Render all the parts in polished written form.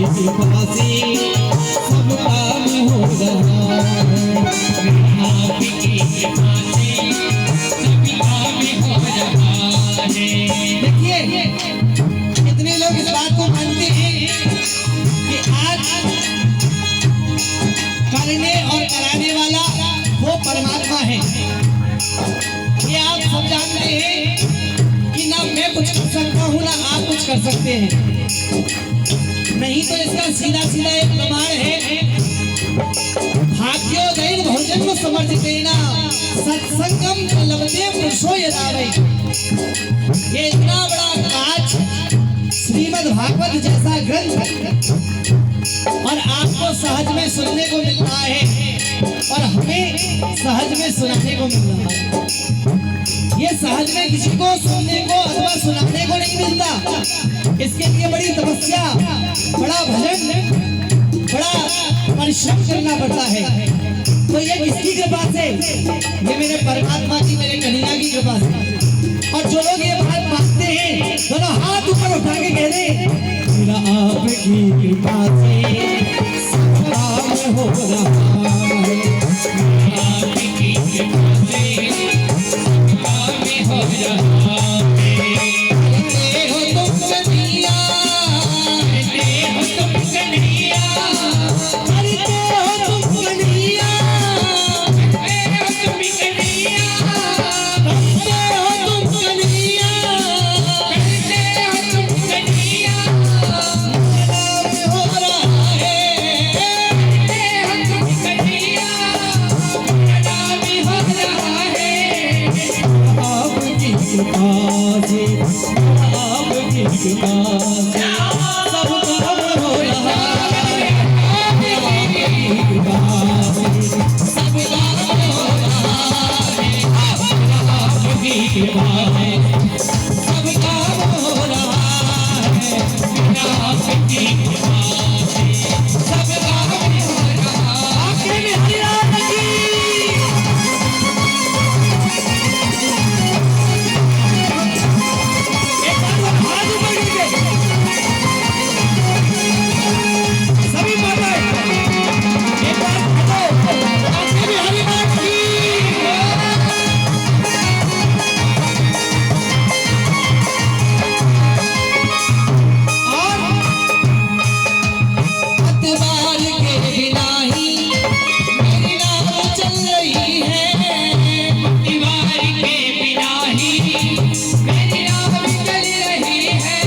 कृपा से सब काम हो रहा है। आपकी कृपा से सब काम हो रहा है। देखिए कितने लोग इस बात को मानते हैं कि आज करने और कराने वाला वो परमात्मा है। ये आप सब जानते हैं कि ना मैं कुछ कर सकता हूँ ना आप कुछ कर सकते हैं। नहीं तो इसका सीधा सीधा एक प्रमाण है, भाग्योदय भोजन समर्जितेना सत्संगम लभते पुरुषो यदा वै। ये इतना बड़ा काज श्रीमद् भागवत जैसा ग्रंथ और आपको सहज में सुनने को मिल रहा है और हमें सहज में सुनाने को मिल रहा है। ये सहज में किसी को सुनने को अथवा सुनाने को नहीं मिलता। इसके लिए बड़ी तपस्या, बड़ा भजन, बड़ा परिश्रम करना पड़ता है। तो ये किसकी कृपा से? ये मेरे परमात्मा की, मेरे कन्हैया की कृपा से। और जो लोग ये बात मानते हैं दोनों हाथ ऊपर उठा के कह दे, मेरा आपकी कृपा से सब काम हो रहा है। आपकी कृपा से सब काम हो रहा है। करते हो तुम कन्हैया, करते हो तुम कन्हैया, करते हो तुम कन्हैया, करते हो तुम कन्हैया, करते हो तुम कन्हैया, करते हो तुम कन्हैया, हो रहा है। करते हो तुम कन्हैया, भी हो रहा है। आपकी कृपा से, आपकी कृपा से सब काम हो रहा है। आपकी कृपा से सब काम हो रहा है। आपकी कृपा है सब काम हो रहा है। आपकी कृपा से सब काम हो रहा है। आखिर में हरियाणा की एक बार हाथ ऊपर करके सभी माताएं एक बार बताओ, आखिर में हरियाणा की और अतवार के बिना ही मेरी नाव चल रही है। अतवार के बिना ही मेरी नाव चल रही है।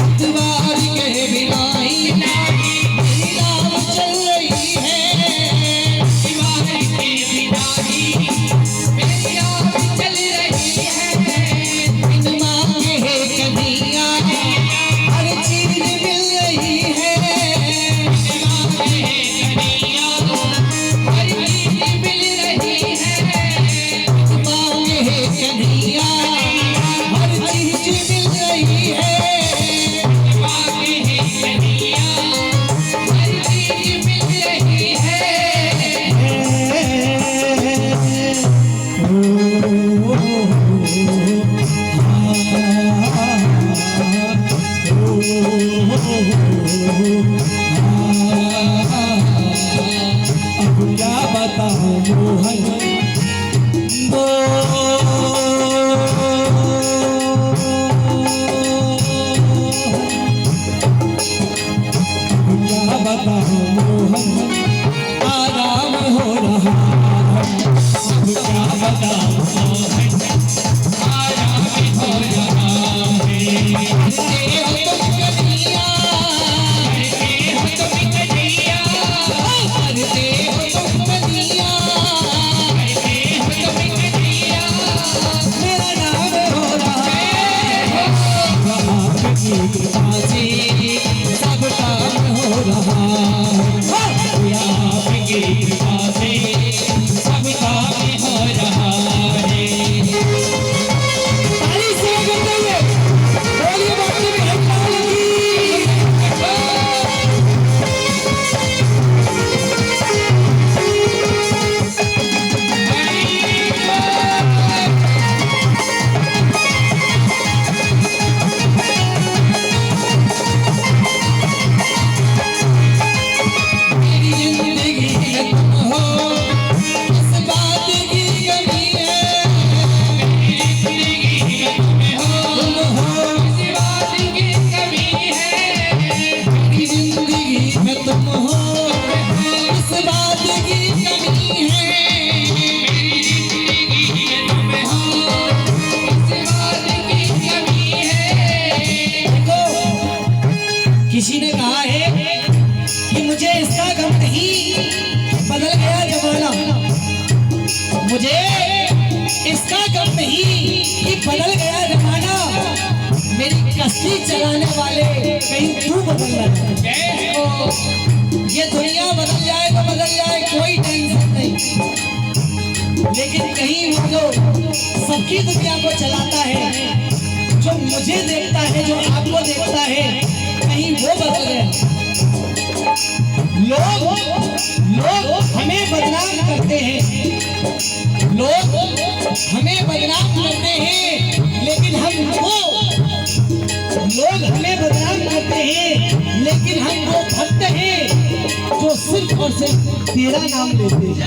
अतवार के बिना ही मेरी नाव चल रही है। अतवार के बिना ही मेरी नाव चल रही है। बिन मांगे कन्हैया हर चीज मिल रही है। बिन मांगे कन्हैया हर चीज मिल रही है। बिन मांगे कन्हैया हर चीज मिल रही है। बिन मांगे कन्हैया हर चीज मिल रही अब क्या बताऊं मोहन क्या बताऊं मोहन आराम हो रहा है। अब क्या बताऊं मोहन आराम हो रहा है। करते हो तुम कन्हैया, करते हो तुम कन्हैया, करते हो तुम कन्हैया, करते हो तुम कन्हैया, इसका गम नहीं कि बदल गया जमाना, मेरी कश्ती चलाने वाले कहीं तू बदल ना जाए। ये दुनिया बदल जाए तो बदल जाए, कोई टेंशन नहीं, लेकिन कहीं वो जो सबकी दुनिया को चलाता है, जो मुझे देखता है, जो आपको देखता है, कहीं वो बदल गया। लोग हमें बदनाम करते हैं, लोग हमें बदनाम करते हैं, लेकिन लोग हमें बदनाम करते हैं, लेकिन हम वो भक्त हैं जो सिर्फ और सिर्फ तेरा नाम लेते हैं।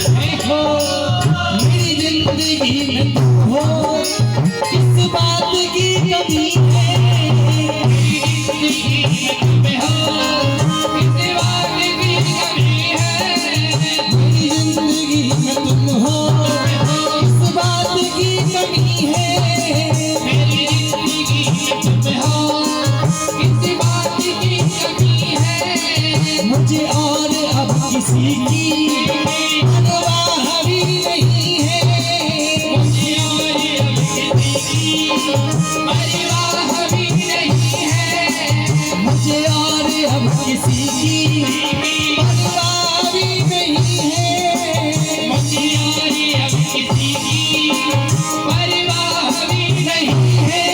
मेरी जिंदगी में तुम हो, किस बात की कमी है, मेरी जिंदगी में तुम हो, किस बात की कमी है, मेरी जिंदगी में तुम हो, किस बात की कमी है, मेरी जिंदगी में तुम हो, किस बात की कमी है, मुझे और अब किसी की परवाह भी नहीं है, मुझे और अब किसी की परवाह भी नहीं है, मुझे और अब किसी की परवाह भी नहीं है, मुझे और अब किसी की परवाह भी नहीं है।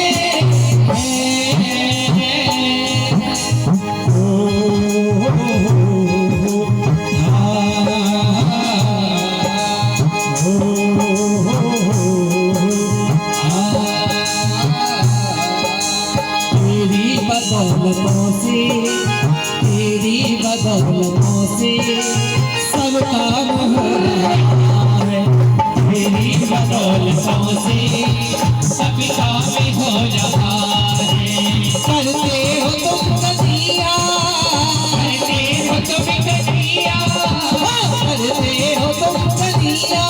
तेरी बदौलतों से सब काम हो रहा है, तेरी बदौलतों से सब काम हो रहा है। करते हो तुम कदिया, करते हो तुम कदिया, करते हो तुम कदिया,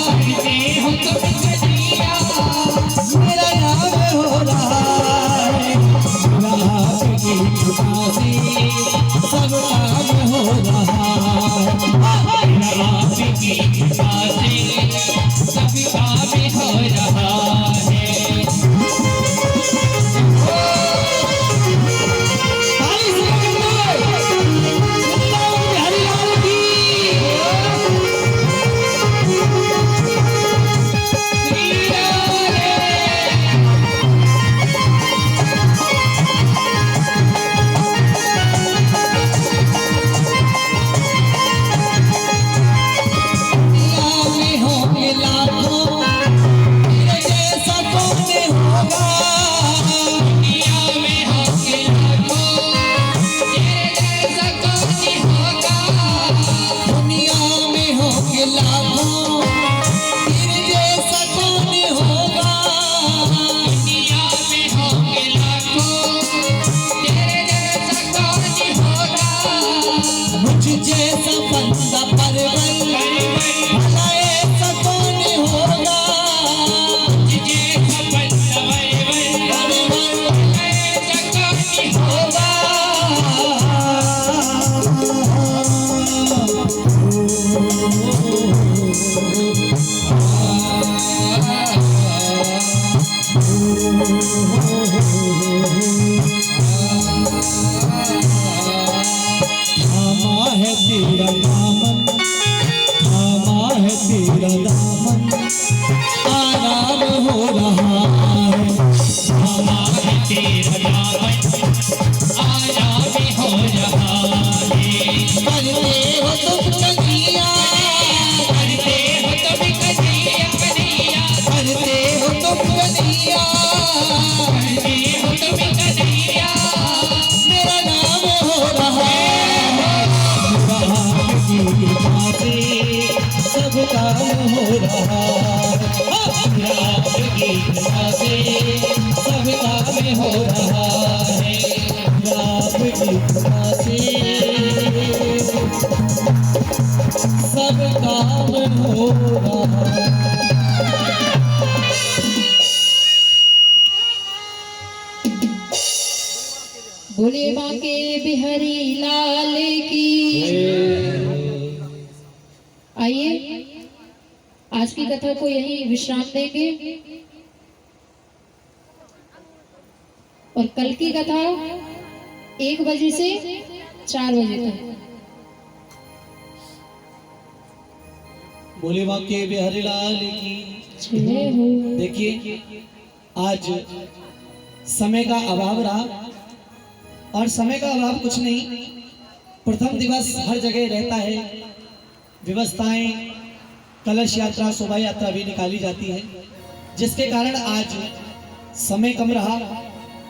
करते हो तुम कदिया, मेरा नाम हो रहा है, आपकी कृपा से सब काम हो रहा है, आपकी कृपा से सब काम हो रहा है। सब काम हो रहा है, आपकी कृपा से सब काम हो रहा है, आपकी कृपा से सब काम हो रहा है। बोले बांके बिहारी लाल की। आइए आज की कथा बच्चों को यही विश्राम देंगे। और कल की कथा 1 बजे से 4 बजे तक। बोले बाके बिहारी लाल की जय हो। देखिए आज समय का अभाव रहा, और समय का अभाव कुछ नहीं, प्रथम दिवस हर जगह रहता है, व्यवस्थाएं, कलश यात्रा, शोभा यात्रा भी निकाली जाती है, जिसके कारण आज समय कम रहा।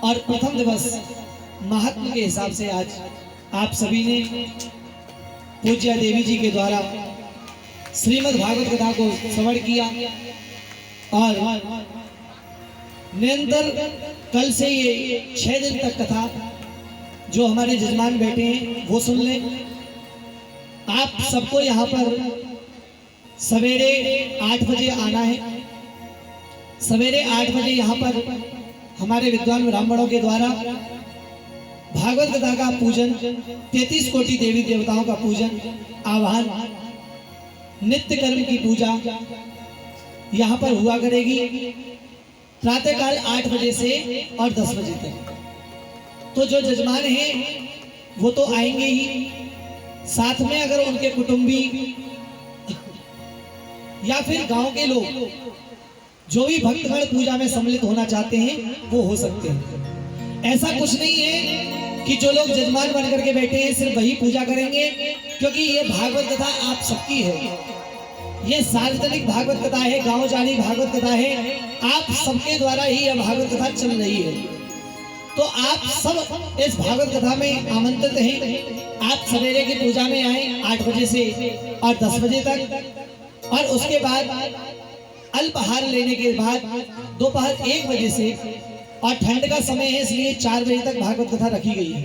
और प्रथम दिवस महात्मा के हिसाब से आज आप सभी ने पूज्य देवी जी के द्वारा श्रीमद् भागवत कथा को श्रवण किया, और निरंतर कल से ये 6 दिन तक कथा जो हमारे जजमान बैठे हैं वो सुन लें। आप सबको यहाँ पर सवेरे 8 बजे आना है। सवेरे 8 बजे यहाँ पर हमारे विद्वान ब्राह्मणों के द्वारा भागवत कथा का पूजन, 33 कोटि देवी देवताओं का पूजन, आवाहन, नित्य कर्म की पूजा यहाँ पर हुआ करेगी प्रातःकाल 8 बजे से और 10 बजे तक। तो जो जजमान हैं वो तो आएंगे ही, साथ में अगर उनके कुटुंबी या फिर गांव के लोग जो भी भक्तगण पूजा में सम्मिलित होना चाहते हैं वो हो सकते हैं। ऐसा कुछ नहीं है कि जो लोग जजमान बनकर के बैठे हैं सिर्फ वही पूजा करेंगे, क्योंकि ये भागवत कथा आप सबकी है, ये सार्वजनिक भागवत कथा है, गांव जानी भागवत कथा है, आप सबके द्वारा ही यह भागवत कथा चल रही है। तो आप सब इस भागवत कथा में आमंत्रित हैं। आप सवेरे की पूजा में आए 8 बजे से और 10 बजे तक, और उसके बाद अल्पाहार लेने के बाद दोपहर 1 बजे से, और ठंड का समय है इसलिए 4 बजे तक भागवत कथा रखी गई है,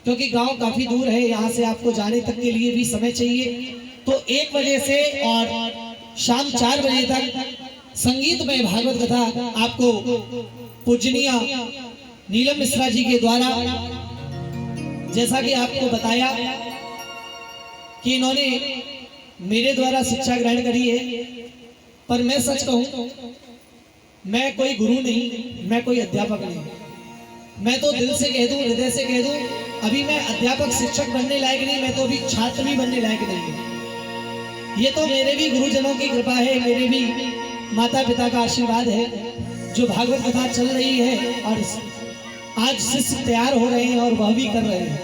क्योंकि गांव काफी दूर है, यहाँ से आपको जाने तक के लिए भी समय चाहिए। तो 1 बजे से और शाम 4 बजे तक संगीतमय भागवत कथा आपको पूजनीय नीलम मिश्रा जी के द्वारा, जैसा कि आपको बताया कि इन्होंने मेरे द्वारा शिक्षा ग्रहण करी है, पर मैं सच कहूं मैं कोई गुरु नहीं, मैं कोई अध्यापक नहीं, मैं तो दिल से कह दूं, हृदय से कह दूं, अभी मैं अध्यापक शिक्षक बनने लायक नहीं, मैं तो अभी छात्र भी बनने लायक नहीं। ये तो मेरे भी गुरुजनों की कृपा है, मेरे भी माता पिता का आशीर्वाद है, जो भागवत कथा चल रही है और आज शिष्य तैयार हो रहे हैं और वह भी कर रहे हैं।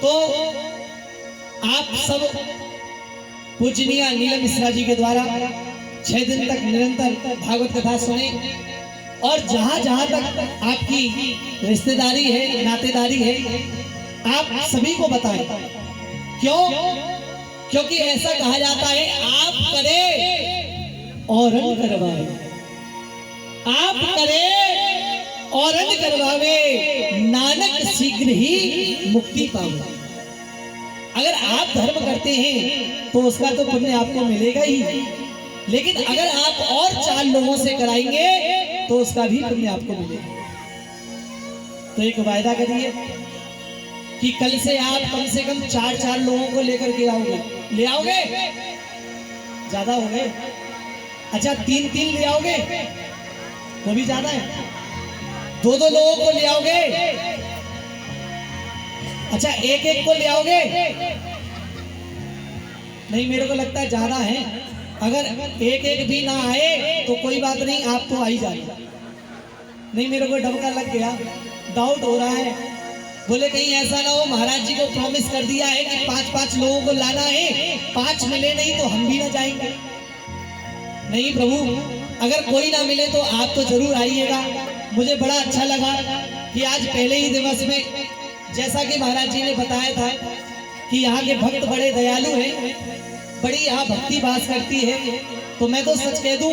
तो आप सब पूजनीय नीलम मिश्रा जी के द्वारा 6 दिन तक निरंतर भागवत कथा सुने, और जहां जहां तक आपकी रिश्तेदारी है, नातेदारी है, आप सभी को बताएं। क्यों? क्योंकि ऐसा कहा जाता है, आप करे और करवाए, आप करे और करवावे, नानक शीघ्र ही मुक्ति पावे। अगर आप धर्म करते हैं तो उसका तो पुण्य आपको मिलेगा ही, लेकिन अगर आप और 4 लोगों से कराएंगे तो उसका भी पुण्य आपको मिलेगा। तो एक वायदा करिए कि कल से आप कम से कम 4 लोगों को लेकर के आओगे। ले आओगे? ज्यादा हो गए? अच्छा 3 ले आओगे? वो भी ज्यादा है। 2 लोगों को ले आओगे? अच्छा 1 को ले आओगे? नहीं, मेरे को लगता है ज्यादा है। अगर 1 भी ना आए तो कोई बात नहीं, आप तो आ ही जाए। नहीं, मेरे को डबका लग गया, डाउट हो रहा है। बोले कहीं ऐसा ना हो, महाराज जी को प्रॉमिस कर दिया है कि 5 लोगों को लाना है, 5 मिले नहीं तो हम भी ना जाएंगे। नहीं प्रभु, अगर कोई ना मिले तो आप तो जरूर आइएगा। मुझे बड़ा अच्छा लगा कि आज पहले ही दिवस में, जैसा कि महाराज जी ने बताया था कि यहाँ के भक्त बड़े दयालु हैं, बड़ी यहाँ भक्ति वास करती है। तो मैं तो सच कह दूं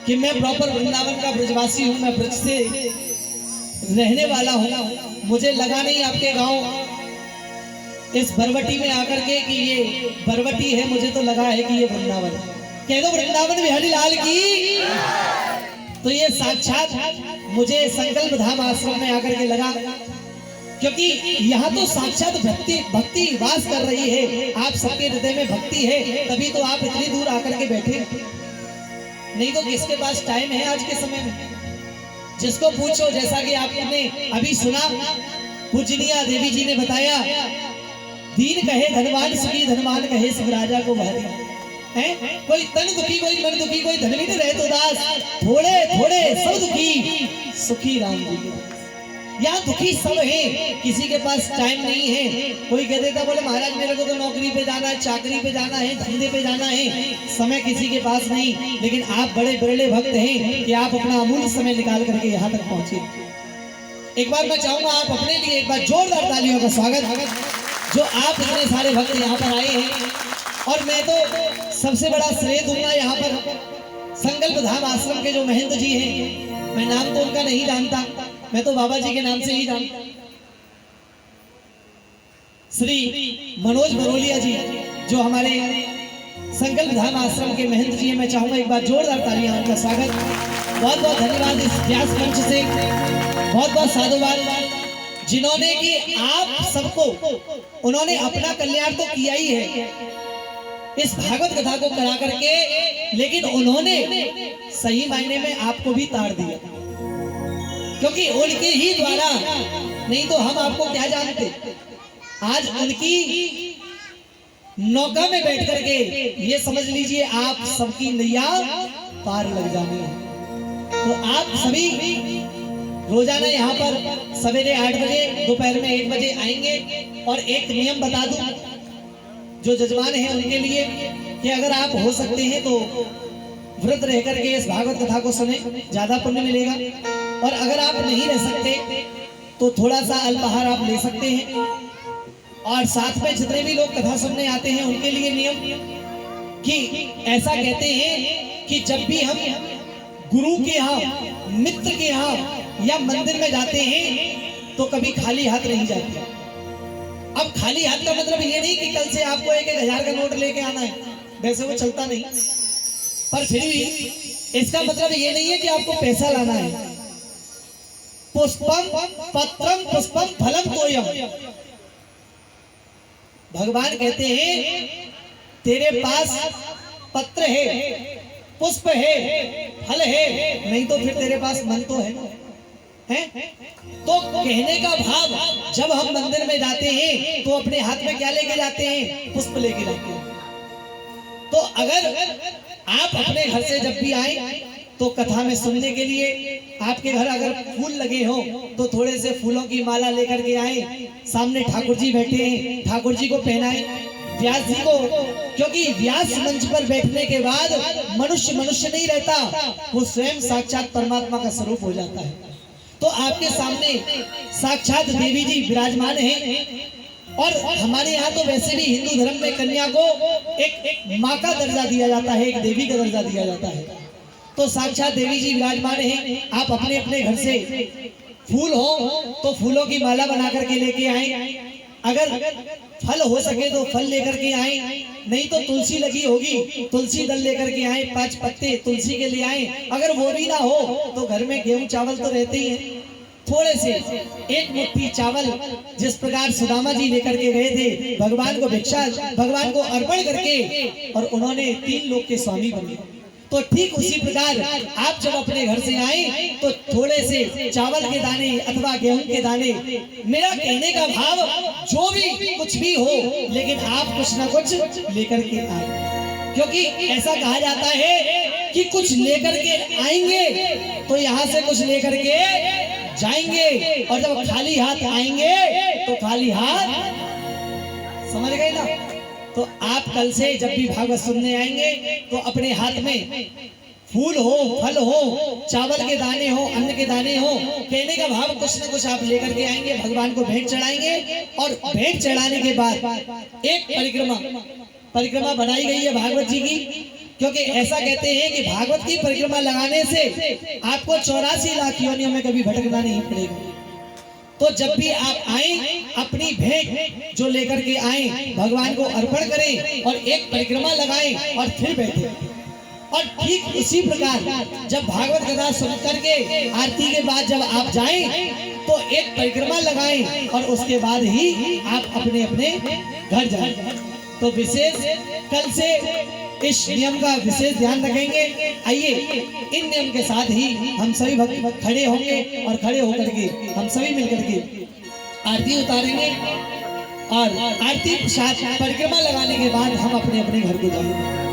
कि मैं प्रॉपर वृंदावन का ब्रजवासी हूँ, मैं ब्रज से रहने वाला हूँ। मुझे लगा नहीं आपके गांव इस बरवटी में आकर के कि ये बरवटी है, मुझे तो लगा है कि ये वृंदावन है। कह दो वृंदावन बिहारी लाल की। तो ये साक्षात मुझे संकल्प धाम आश्रम में आकर के लगा, क्योंकि यहाँ तो साक्षात भक्ति वास कर रही है। आप सबके हृदय में भक्ति है, तभी तो आप इतनी दूर आकर के बैठे। नहीं तो किसके पास टाइम है आज के समय में? जिसको पूछो, जैसा कि आपने अभी सुना, पूजनीय देवी जी ने बताया, दीन कहे धनवान सुखी, धनवान कहे सब राजा को भारी है। कोई तन दुखी, कोई मन दुखी, कोई धन भी नहीं रहे तो दास, थोड़े थोड़े सब दुखी, सुखी राम जी के दास। यहाँ दुखी सब है, किसी के पास टाइम नहीं है। कोई कह देता बोले महाराज मेरे को तो नौकरी पे जाना है, चाकरी पे जाना है, धंधे पे जाना है, समय किसी के पास नहीं। लेकिन आप बड़े बिरले भक्त हैं कि आप अपना अमूल्य समय निकाल करके यहाँ तक पहुंचे। एक बार मैं चाहूंगा आप अपने लिए एक बार जोरदार तालियों का स्वागत, जो आप इतने सारे भक्त यहाँ पर आए हैं। और मैं तो सबसे बड़ा श्रेय दूंगा यहाँ पर संकल्प धाम आश्रम के जो महंत जी हैं। मैं नाम तो उनका नहीं जानता, मैं तो बाबा जी के नाम से ही जानता। श्री मनोज बरोलिया जी जो हमारे संकल्प धाम आश्रम के महंत जी हैं, मैं चाहूंगा एक बार जोरदार तालियां उनका स्वागत। बहुत बहुत धन्यवाद इस व्यास मंच से, बहुत बहुत साधुवाद, जिन्होंने कि आप सबको, उन्होंने अपना कल्याण तो किया ही है इस भागवत कथा को करा करके, लेकिन उन्होंने सही मायने में आपको भी तार दिया, क्योंकि उनके ही द्वारा, नहीं तो हम आपको क्या जानते। आज उनकी नौका में बैठ करके ये समझ लीजिए आप सबकी नैया पार लग जानी है। तो आप सभी रोजाना यहाँ पर सवेरे 8 बजे, दोपहर में 1 बजे आएंगे। और एक नियम बता दूं जो जजमान हैं उनके लिए, कि अगर आप हो सकते हैं तो व्रत रह करके इस भागवत कथा को सुने, ज्यादा पुण्य मिलेगा। और अगर आप नहीं रह सकते तो थोड़ा सा अल्पाहार आप ले सकते हैं। और साथ में जितने भी लोग कथा सुनने आते हैं उनके लिए नियम कि ऐसा कहते हैं कि जब भी हम गुरु के यहाँ, मित्र के यहाँ या मंदिर में जाते हैं तो कभी खाली हाथ नहीं जाते। अब खाली हाथ का मतलब ये नहीं कि कल से आपको 1,000 का नोट लेके आना है, वैसे वो चलता नहीं। पर फिर भी इसका मतलब ये नहीं है कि आपको पैसा लाना है। पुष्पम पत्रम पुष्पम फलम तोयम, भगवान कहते हैं तेरे पास पत्र है, पुष्प है, फल है, नहीं तो फिर तेरे पास मन तो है। तो कहने का भाव, जब हम मंदिर में जाते हैं तो अपने हाथ में क्या लेके जाते हैं? पुष्प लेके जाते हैं। तो अगर आप अपने घर से जब भी आए तो कथा में सुनने के लिए आपके घर अगर फूल लगे हो तो थोड़े से फूलों की माला लेकर के आए। सामने ठाकुर जी बैठे हैं, ठाकुर जी को पहनाएं, व्यास जी को, क्योंकि व्यास मंच पर बैठने के बाद मनुष्य मनुष्य नहीं रहता, वो स्वयं साक्षात परमात्मा का स्वरूप हो जाता है। तो आपके सामने साक्षात देवी जी विराजमान हैं। और हमारे यहाँ तो वैसे भी हिंदू धर्म में कन्या को एक माँ का दर्जा दिया जाता है, एक देवी का दर्जा दिया जाता है। तो साक्षात देवी जी विराजमान हैं। आप अपने अपने घर से फूल हो तो फूलों की माला बना करके लेके आए। अगर फल हो सके तो फल लेकर के आए, नहीं तो तुलसी लगी होगी, तुलसी दल लेकर के आए, 5 पत्ते तुलसी के लिए आए। अगर वो भी ना हो तो घर में गेहूं चावल तो रहते ही हैं, थोड़े से 1 मुट्ठी चावल, जिस प्रकार सुदामा जी लेकर के गए थे भगवान को भिक्षा, भगवान को अर्पण करके, और उन्होंने 3 लोक के स्वामी बने। तो ठीक उसी प्रकार आप जब अपने घर से आए तो थोड़े से चावल के दाने अथवा गेहूं के दाने, मेरा कहने का भाव जो भी कुछ भी हो, लेकिन आप कुछ ना कुछ लेकर के आए, क्योंकि ऐसा कहा जाता है कि कुछ लेकर के आएंगे तो यहाँ से कुछ लेकर के जाएंगे, और जब खाली हाथ आएंगे तो खाली हाथ, समझ गए ना। तो आप कल से जब भी भागवत सुनने आएंगे तो अपने हाथ में फूल हो, फल हो, चावल के दाने हो, अन्न के दाने हो, कहने का भाव कुछ न कुछ आप लेकर के आएंगे, भगवान को भेंट चढ़ाएंगे। और भेंट चढ़ाने के बाद एक परिक्रमा बनाई गई है भागवत जी की, क्योंकि ऐसा कहते हैं कि भागवत की परिक्रमा लगाने से आपको 84 लाख योनियों में कभी भटकना नहीं पड़ेगा। तो जब भी आप आए अपनी भेंट जो लेकर के आए भगवान को अर्पण करें और एक परिक्रमा लगाएं और फिर बैठे। और ठीक उसी प्रकार जब भागवत कथा सुन करके आरती के बाद जब आप जाएं तो एक परिक्रमा लगाएं और उसके बाद ही आप अपने अपने घर जाएं। तो विशेष कल से इस नियम का विशेष ध्यान रखेंगे। आइए इन नियम के साथ ही हम सभी भक्त खड़े होंगे और खड़े होकर के हम सभी मिलकर के आरती उतारेंगे और आरती परिक्रमा लगाने के बाद हम अपने अपने घर को जाएंगे।